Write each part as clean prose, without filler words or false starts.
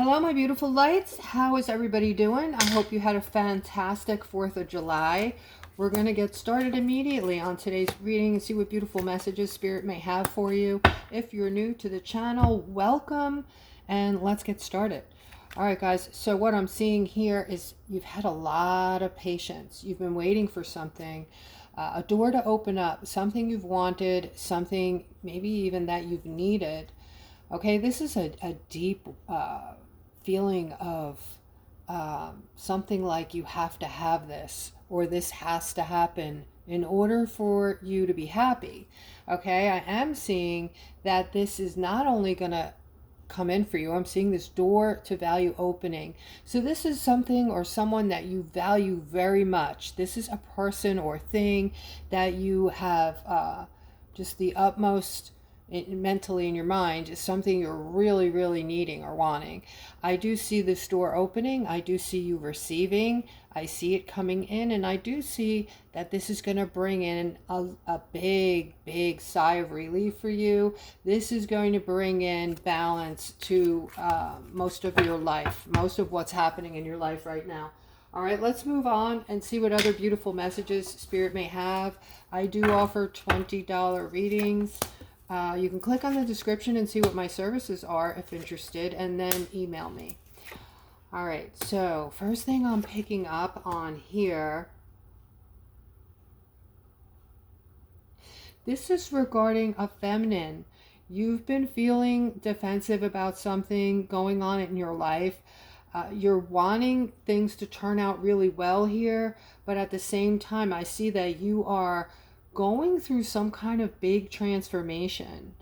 Hello, my beautiful lights. How is everybody doing? I hope you had a fantastic 4th of July. We're going to get started immediately on today's reading and see what beautiful messages Spirit may have for you. If you're new to the channel, welcome, and let's get started. All right, guys, so what I'm seeing here is you've had a lot of patience. You've been waiting for something, a door to open up, something you've wanted, something maybe even that you've needed. Okay, this is a deep feeling of something like you have to have this, or this has to happen in order for you to be happy. Okay, I am seeing that this is not only going to come in for you, I'm seeing this door to value opening. So this is something or someone that you value very much. This is a person or thing that you have just the utmost mentally in your mind is something you're really needing or wanting. I do see this door opening. I do see you receiving. I see it coming in, and I do see that this is going to bring in a big sigh of relief for you. This is going to bring in balance to most of your life, most of what's happening in your life right now. All right, let's move on and see what other beautiful messages Spirit may have. I do offer $20 readings. You can click on the description and see what my services are if interested, and then email me. All right, so first thing I'm picking up on here, this is regarding a feminine. You've been feeling defensive about something going on in your life. You're wanting things to turn out really well here, but at the same time, I see that you are going through some kind of big transformation.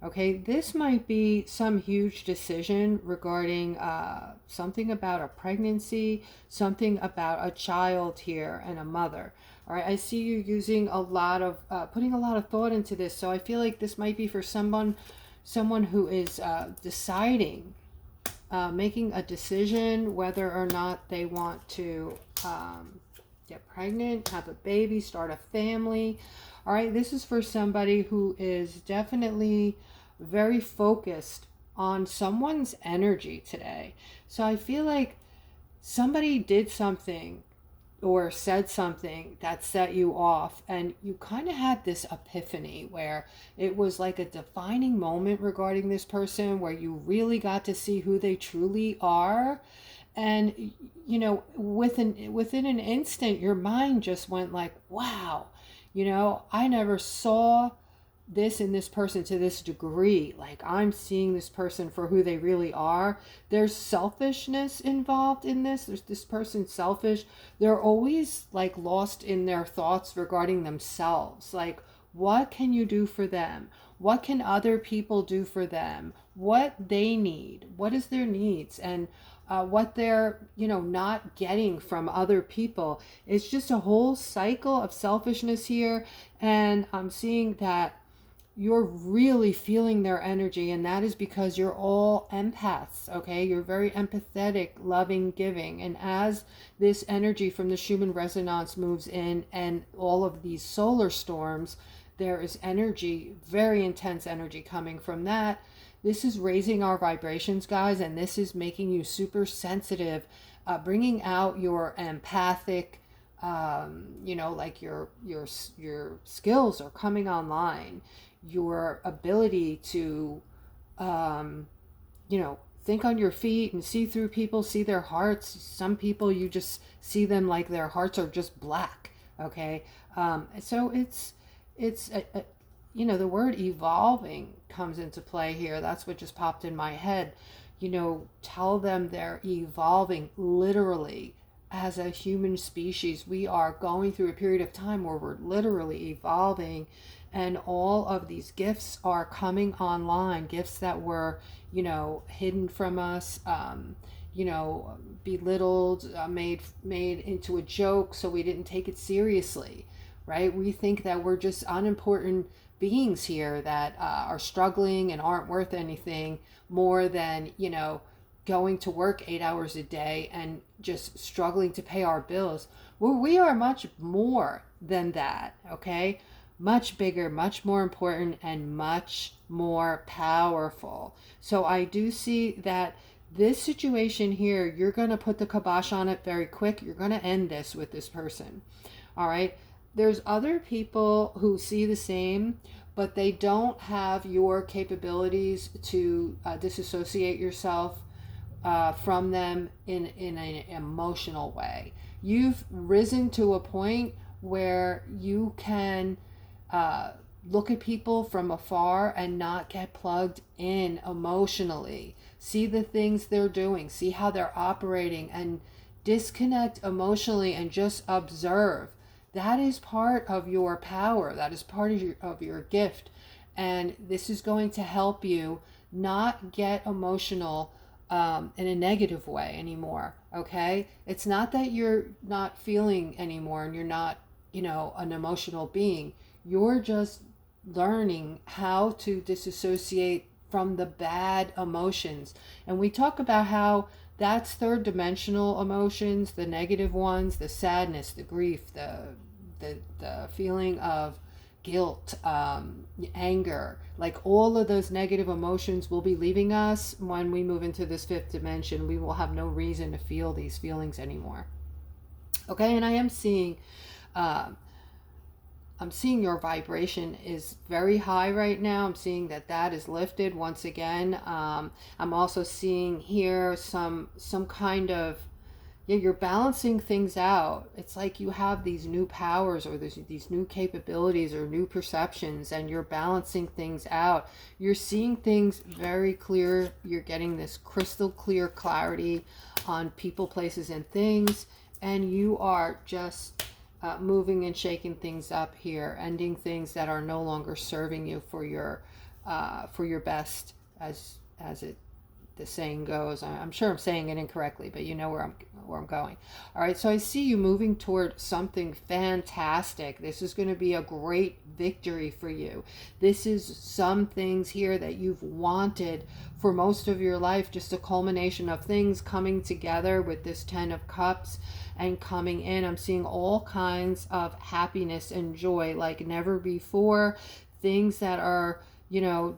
Okay, this might be some huge decision regarding something about a pregnancy, something about a child here and a mother. All right, I see you using a lot of, putting a lot of thought into this. So I feel like this might be for someone who is deciding, making a decision whether or not they want to get pregnant, have a baby, start a family. All right, this is for somebody who is definitely very focused on someone's energy today. So I feel like somebody did something or said something that set you off, and you kind of had this epiphany where it was like a defining moment regarding this person where you really got to see who they truly are. And you know, within an instant your mind just went like, wow, you know, I never saw this in this person to this degree. Like, I'm seeing this person for who they really are. There's selfishness involved in this. There's this person selfish. They're always like lost in their thoughts regarding themselves. Like, what can you do for them? What can other people do for them? What they need? What is their needs? And what they're, you know, not getting from other people. It's just a whole cycle of selfishness here. And I'm seeing that you're really feeling their energy, and that is because you're all empaths. Okay, you're very empathetic, loving, giving, and as this energy from the Schumann resonance moves in and all of these solar storms, there is energy, very intense energy coming from that. This is raising our vibrations, guys, and this is making you super sensitive, bringing out your empathic, you know, like your skills are coming online, your ability to, you know, think on your feet and see through people, see their hearts. Some people, you just see them like their hearts are just black. Okay, so it's you know, the word evolving comes into play here. That's what just popped in my head. You know, tell them they're evolving literally as a human species. We are going through a period of time where we're literally evolving, and all of these gifts are coming online, gifts that were, you know, hidden from us, you know, belittled, made into a joke, so we didn't take it seriously, right? We think that we're just unimportant beings here that are struggling and aren't worth anything more than, you know, going to work 8 hours a day and just struggling to pay our bills. Well, we are much more than that, okay? Much bigger, much more important, and much more powerful. So I do see that This situation here, you're going to put the kibosh on it very quick. You're going to end this with this person. All right. There's other people who see the same, but they don't have your capabilities to disassociate yourself from them in an emotional way. You've risen to a point where you can look at people from afar and not get plugged in emotionally. See the things they're doing, see how they're operating, and disconnect emotionally and just observe. That is part of your power. That is part of your gift. And this is going to help you not get emotional in a negative way anymore. Okay? It's not that you're not feeling anymore and you're not, an emotional being. You're just learning how to disassociate from the bad emotions. And we talk about how that's third dimensional emotions, the negative ones, the sadness, the grief, the feeling of guilt, anger, like all of those negative emotions will be leaving us when we move into this fifth dimension. We will have no reason to feel these feelings anymore. Okay, and I am seeing your vibration is very high right now. I'm seeing that is lifted once again. I'm also seeing here some kind of, you're balancing things out. It's like you have these new powers or these new capabilities or new perceptions, and you're balancing things out. You're seeing things very clear. You're getting this crystal clear clarity on people, places, and things, and you are just moving and shaking things up here, ending things that are no longer serving you for your best, as the saying goes. I'm sure I'm saying it incorrectly, but you know where I'm going. All right, so I see you moving toward something fantastic. This is going to be a great victory for you. This is some things here that you've wanted for most of your life, just a culmination of things coming together with this 10 of Cups and coming in. I'm seeing all kinds of happiness and joy like never before. Things that are,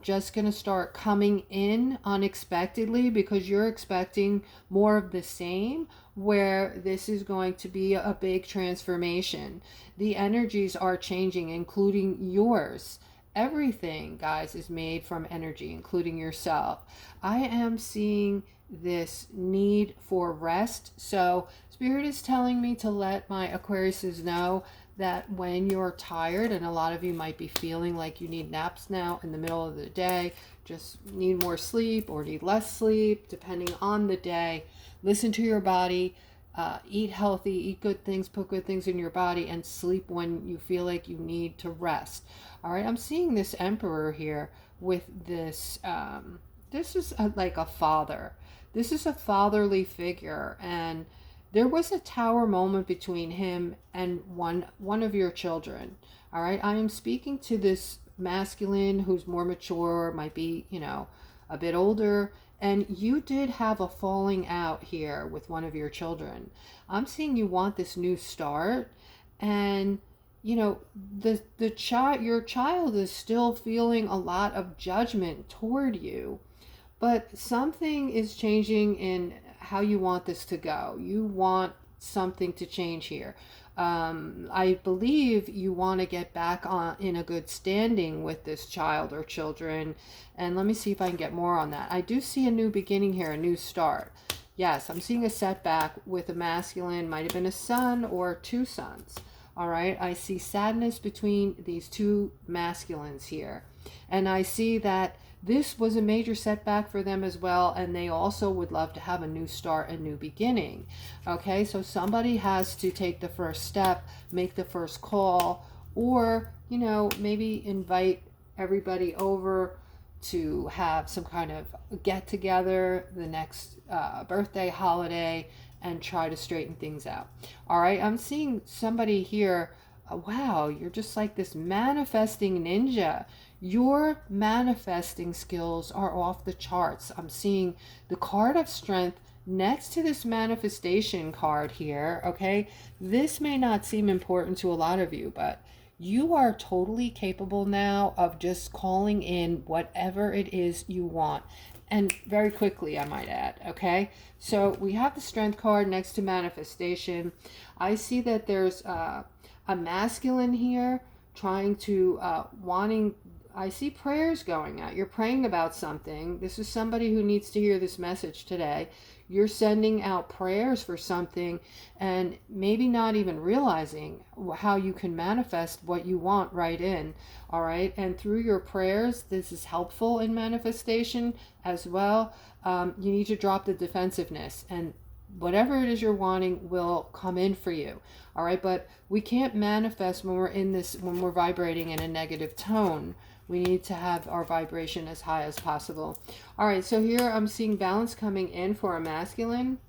just going to start coming in unexpectedly because you're expecting more of the same, where this is going to be a big transformation. The energies are changing, including yours. Everything, guys, is made from energy, including yourself. I am seeing this need for rest. So Spirit is telling me to let my Aquariuses know that when you're tired, and a lot of you might be feeling like you need naps now in the middle of the day, just need more sleep or need less sleep, depending on the day, listen to your body, eat healthy, eat good things, put good things in your body, and sleep when you feel like you need to rest. All right, I'm seeing this Emperor here with this, this is like a father. This is a fatherly figure, and there was a tower moment between him and one of your children. All right, I am speaking to this masculine who's more mature, might be, a bit older, and you did have a falling out here with one of your children. I'm seeing you want this new start, and your child is still feeling a lot of judgment toward you, but something is changing in how you want this to go. You want something to change here. I believe you want to get back in a good standing with this child or children. And let me see if I can get more on that. I do see a new beginning here, a new start. Yes, I'm seeing a setback with a masculine, might have been a son or two sons. All right, I see sadness between these two masculines here. And I see that this was a major setback for them as well, and they also would love to have a new start, a new beginning. Okay, so somebody has to take the first step, make the first call, or, maybe invite everybody over to have some kind of get together the next birthday, holiday, and try to straighten things out. All right, I'm seeing somebody here. Wow, you're just like this manifesting ninja. Your manifesting skills are off the charts. I'm seeing the card of strength next to this manifestation card here. Okay, this may not seem important to a lot of you, but You are totally capable now of just calling in whatever it is you want. And very quickly, I might add, okay? So we have the Strength card next to manifestation. I see that there's a masculine here trying to, wanting, I see prayers going out. You're praying about something. This is somebody who needs to hear this message today. You're sending out prayers for something and maybe not even realizing how you can manifest what you want right in. All right. And through your prayers, this is helpful in manifestation as well. You need to drop the defensiveness, and whatever it is you're wanting will come in for you. All right. But we can't manifest when we're in this, when we're vibrating in a negative tone. We need to have our vibration as high as possible. All right, so here I'm seeing balance coming in for a masculine.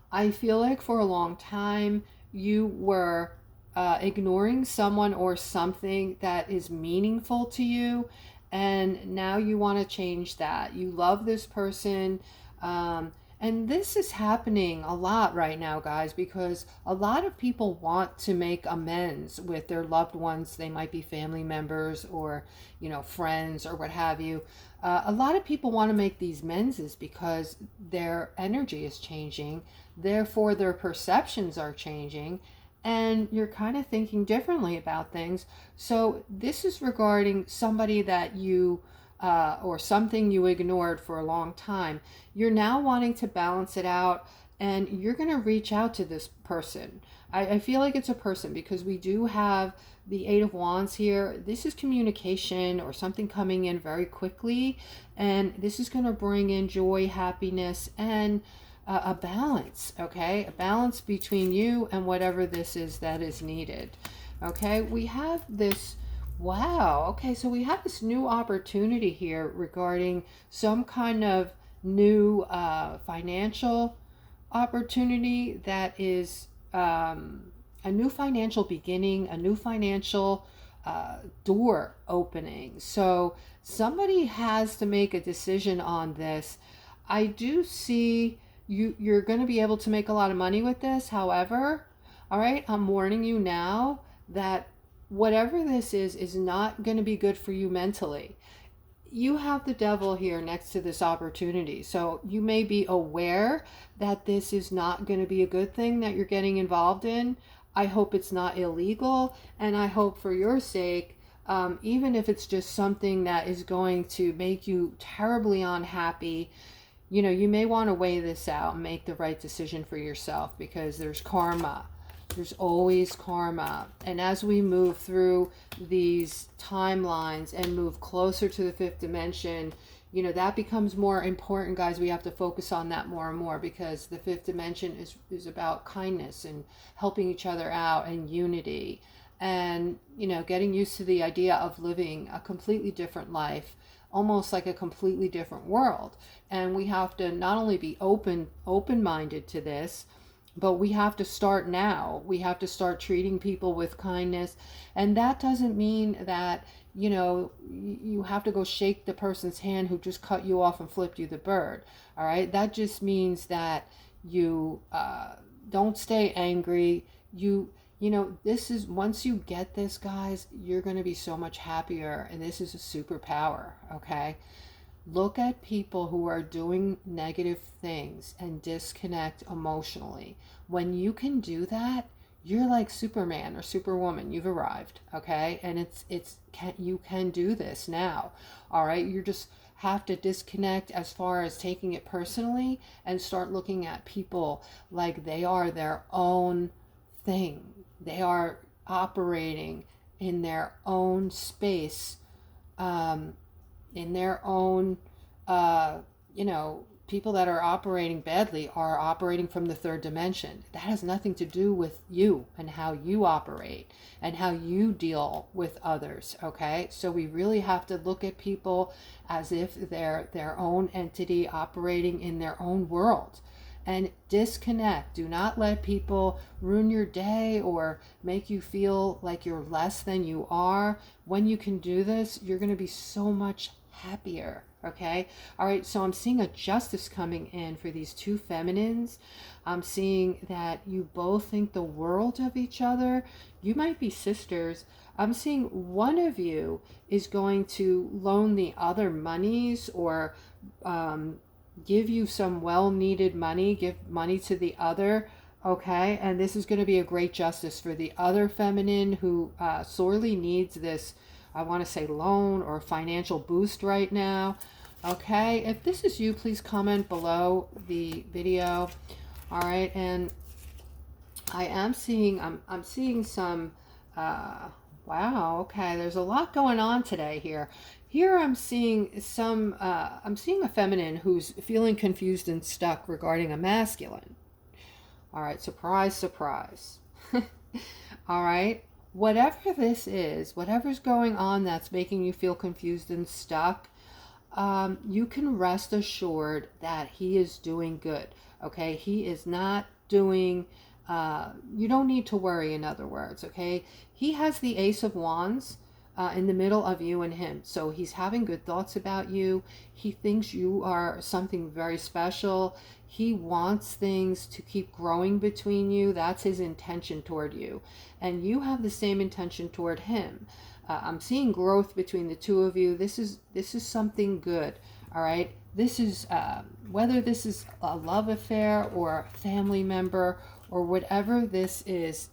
I feel like for a long time you were ignoring someone or something that is meaningful to you, and now you want to change that. You love this person. And this is happening a lot right now, guys, because a lot of people want to make amends with their loved ones. They might be family members or, friends or what have you. A lot of people want to make these amends because their energy is changing. Therefore, their perceptions are changing. And you're kind of thinking differently about things. So this is regarding somebody that you or something you ignored for a long time. You're now wanting to balance it out, and you're going to reach out to this person. I feel like it's a person because we do have the Eight of Wands here. This is communication or something coming in very quickly, and this is going to bring in joy, happiness, and a balance, okay? A balance between you and whatever this is that is needed, okay? We have this. Wow. Okay, so we have this new opportunity here regarding some kind of new financial opportunity that is a new financial beginning, a new financial door opening. So somebody has to make a decision on this. I do see you're going to be able to make a lot of money with this. However, all right, I'm warning you now that whatever this is not going to be good for you mentally. You have the devil here next to this opportunity. So you may be aware that this is not going to be a good thing that you're getting involved in. I hope it's not illegal. And I hope for your sake, even if it's just something that is going to make you terribly unhappy, you may want to weigh this out and make the right decision for yourself, because there's karma. There's always karma. And as we move through these timelines and move closer to the fifth dimension, that becomes more important, guys. We have to focus on that more and more, because the fifth dimension is about kindness and helping each other out and unity, and, getting used to the idea of living a completely different life, almost like a completely different world. And we have to not only be open-minded to this, but we have to start now. We have to start treating people with kindness. And that doesn't mean that, you have to go shake the person's hand who just cut you off and flipped you the bird. All right. That just means that you don't stay angry. This is, once you get this, guys, you're going to be so much happier. And this is a superpower. Okay. Look at people who are doing negative things and disconnect emotionally. When you can do that, you're like Superman or Superwoman. You've arrived, okay? And you can do this now, all right? You just have to disconnect as far as taking it personally and start looking at people like they are their own thing. They are operating in their own space, in their own, people that are operating badly are operating from the third dimension. That has nothing to do with you and how you operate and how you deal with others, okay? So we really have to look at people as if they're their own entity operating in their own world. And disconnect. Do not let people ruin your day or make you feel like you're less than you are. When you can do this, you're going to be so much happier. Okay. All right. So I'm seeing a justice coming in for these two feminines. I'm seeing that you both think the world of each other. You might be sisters. I'm seeing one of you is going to loan the other monies, or give you some well needed money, give money to the other. Okay. And this is going to be a great justice for the other feminine who sorely needs this, I want to say, loan or financial boost right now. Okay, if this is you, please comment below the video. All right, and I am seeing, I'm seeing some, wow, okay, there's a lot going on today here. Here I'm seeing some, I'm seeing a feminine who's feeling confused and stuck regarding a masculine. All right, surprise, surprise. All right. Whatever this is, whatever's going on that's making you feel confused and stuck, you can rest assured that he is doing good. Okay, he is not doing, you don't need to worry, in other words. Okay, he has the Ace of Wands in the middle of you and him, so he's having good thoughts about you. He thinks you are something very special. He wants things to keep growing between you. That's his intention toward you, and you have the same intention toward him. I'm seeing growth between the two of you. This is something good. All right, this is whether this is a love affair or a family member or whatever this is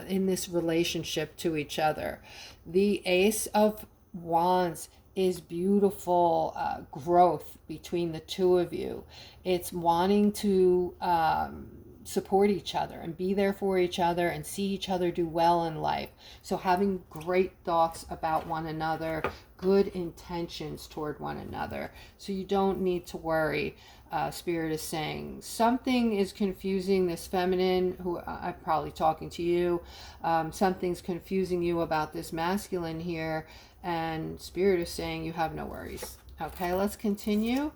in this relationship to each other. The Ace of Wands is beautiful growth between the two of you. It's wanting to support each other and be there for each other and see each other do well in life. So having great thoughts about one another, good intentions toward one another. So you don't need to worry. Spirit is saying something is confusing this feminine, who I'm probably talking to you. Something's confusing you about this masculine here, and Spirit is saying you have no worries. Okay, let's continue.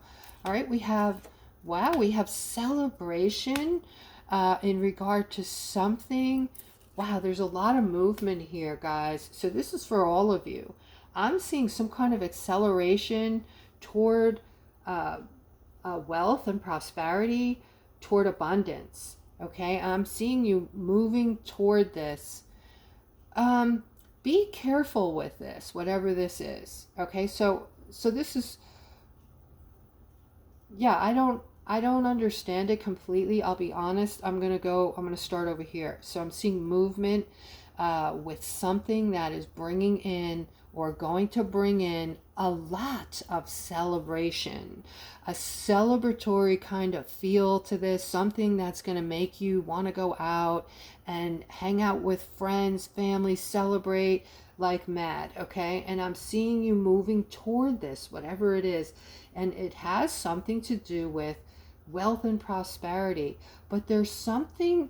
All right, we have, wow, we have celebration in regard to something. Wow, there's a lot of movement here, guys. So this is for all of you. I'm seeing some kind of acceleration toward wealth and prosperity, toward abundance. Okay, I'm seeing you moving toward this. Be careful with this, whatever this is. Okay, so this is, yeah, I don't understand it completely. I'll be honest. I'm going to start over here. So I'm seeing movement with something that is bringing in, or going to bring in, a lot of celebration, a celebratory kind of feel to this, something that's going to make you want to go out and hang out with friends, family, celebrate like mad. Okay, and I'm seeing you moving toward this, whatever it is, and it has something to do with wealth and prosperity. But there's something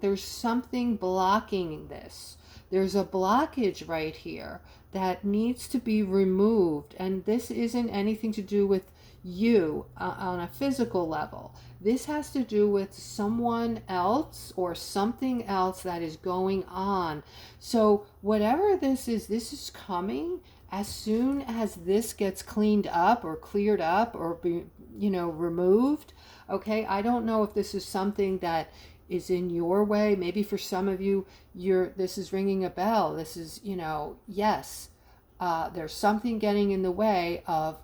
blocking this. There's a blockage right here that needs to be removed, and this isn't anything to do with you on a physical level. This has to do with someone else or something else that is going on. So whatever this is coming as soon as this gets cleaned up or cleared up or be, removed. Okay, I don't know if this is something that is in your way. Maybe for some of you, this is ringing a bell. This is, yes, there's something getting in the way of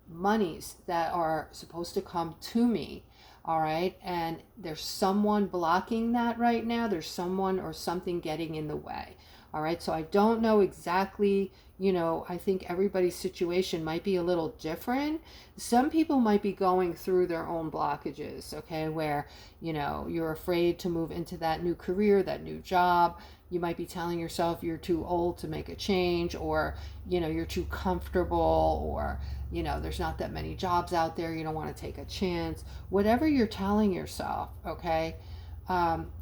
monies that are supposed to come to me. All right, and there's someone blocking that right now. There's someone or something getting in the way. All right, so I don't know exactly, I think everybody's situation might be a little different. Some people might be going through their own blockages, okay, where, you're afraid to move into that new career, that new job. You might be telling yourself you're too old to make a change, or, you're too comfortable, or, there's not that many jobs out there. You don't want to take a chance. Whatever you're telling yourself, okay,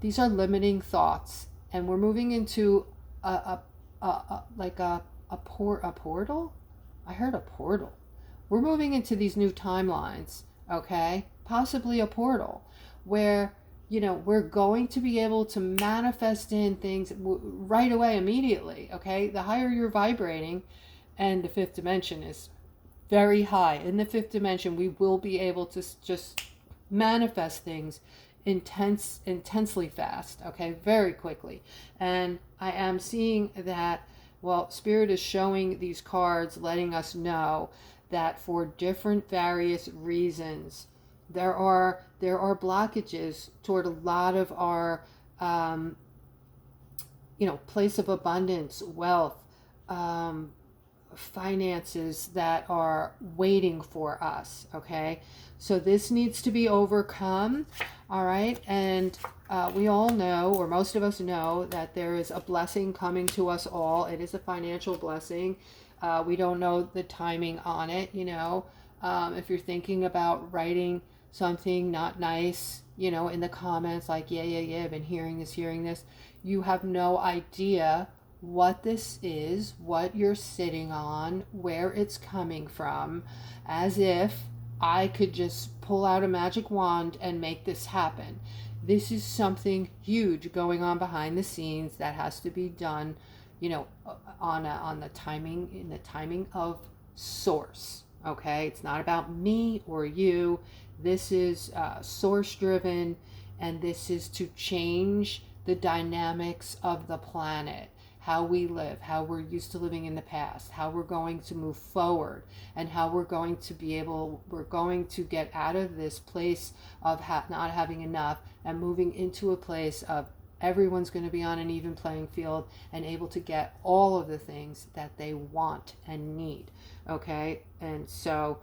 these are limiting thoughts, and we're moving into a portal. I heard a portal. We're moving into these new timelines, okay? Possibly a portal where, we're going to be able to manifest in things right away, immediately, okay? The higher you're vibrating, and the fifth dimension is very high. In the fifth dimension, we will be able to just manifest things intensely fast, okay, very quickly. And I am seeing that, well, Spirit is showing these cards, letting us know that for different various reasons, there are blockages toward a lot of our place of abundance, wealth, finances that are waiting for us. Okay, so this needs to be overcome. All right, and we all know, or most of us know, that there is a blessing coming to us all. It is a financial blessing. We don't know the timing on it. If you're thinking about writing something not nice, in the comments, like, yeah, I've been hearing this, you have no idea what this is, what you're sitting on, where it's coming from, as if I could just pull out a magic wand and make this happen. This is something huge going on behind the scenes that has to be done, on the timing, in the timing of source. Okay, it's not about me or you. This is source driven, and this is to change the dynamics of the planet, how we live, how we're used to living in the past, how we're going to move forward, and how we're going to get out of this place of not having enough and moving into a place of everyone's going to be on an even playing field and able to get all of the things that they want and need. Okay, and so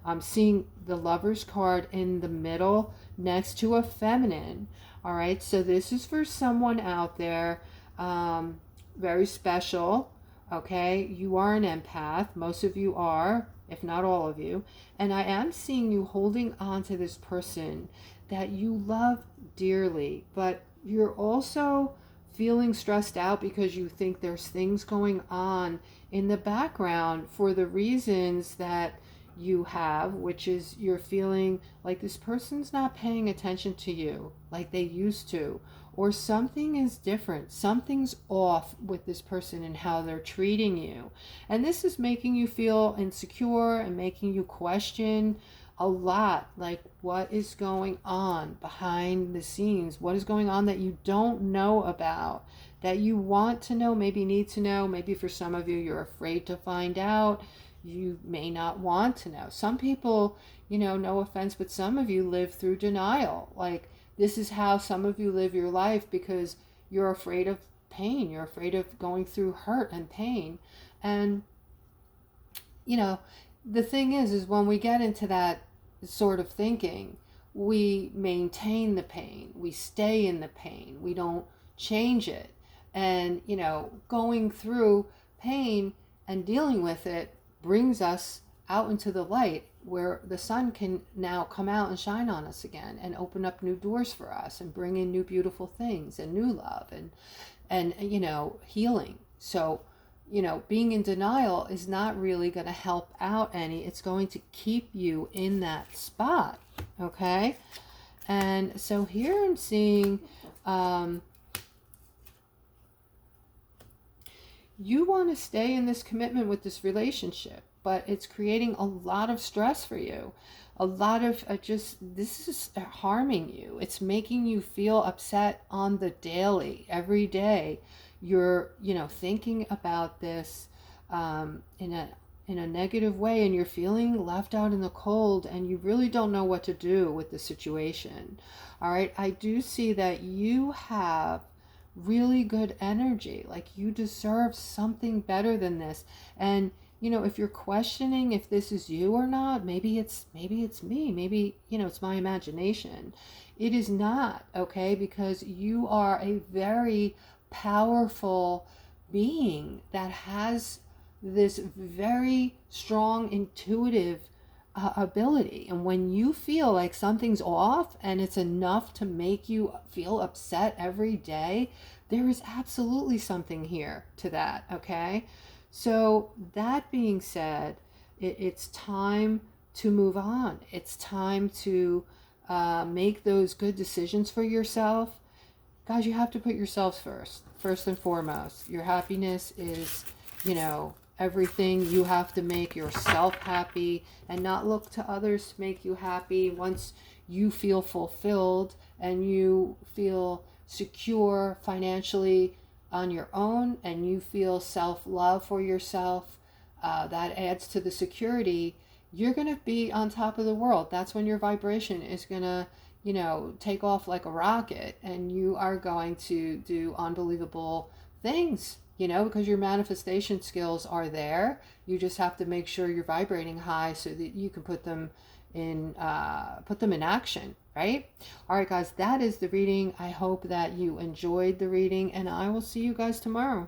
I'm seeing the Lover's card in the middle next to a feminine. All right, so this is for someone out there, very special. Okay, you are an empath. Most of you are, if not all of you. And I am seeing you holding on to this person that you love dearly, but you're also feeling stressed out because you think there's things going on in the background for the reasons that you have, which is you're feeling like this person's not paying attention to you like they used to, or something is different, something's off with this person and how they're treating you. And this is making you feel insecure and making you question a lot, like what is going on behind the scenes, what is going on that you don't know about, that you want to know, maybe need to know. Maybe for some of you, you're afraid to find out. You may not want to know. Some people, no offense, but some of you live through denial. Like, this is how some of you live your life because you're afraid of pain. You're afraid of going through hurt and pain. And, the thing is when we get into that sort of thinking, we maintain the pain. We stay in the pain. We don't change it. And, going through pain and dealing with it brings us out into the light where the sun can now come out and shine on us again and open up new doors for us and bring in new beautiful things and new love and healing. So, being in denial is not really going to help out any. It's going to keep you in that spot. Okay. And so here I'm seeing, you want to stay in this commitment with this relationship, but it's creating a lot of stress for you. A lot of this is harming you. It's making you feel upset on the daily, every day. You're, thinking about this in a negative way, and you're feeling left out in the cold, and you really don't know what to do with the situation. All right, I do see that you have really good energy, like you deserve something better than this. And if you're questioning if this is you or not, maybe it's me, maybe it's my imagination. It is not. Okay, because you are a very powerful being that has this very strong intuitive ability. And when you feel like something's off and it's enough to make you feel upset every day, there is absolutely something here to that. Okay, so that being said, it's time to move on. It's time to make those good decisions for yourself. Guys, you have to put yourselves first and foremost. Your happiness is, everything. You have to make yourself happy and not look to others to make you happy. Once you feel fulfilled and you feel secure financially on your own, and you feel self-love for yourself, that adds to the security. You're going to be on top of the world. That's when your vibration is going to, you know, take off like a rocket, and you are going to do unbelievable things, you know, because your manifestation skills are there. You just have to make sure you're vibrating high so that you can put them in action, right? All right, guys, that is the reading. I hope that you enjoyed the reading, and I will see you guys tomorrow.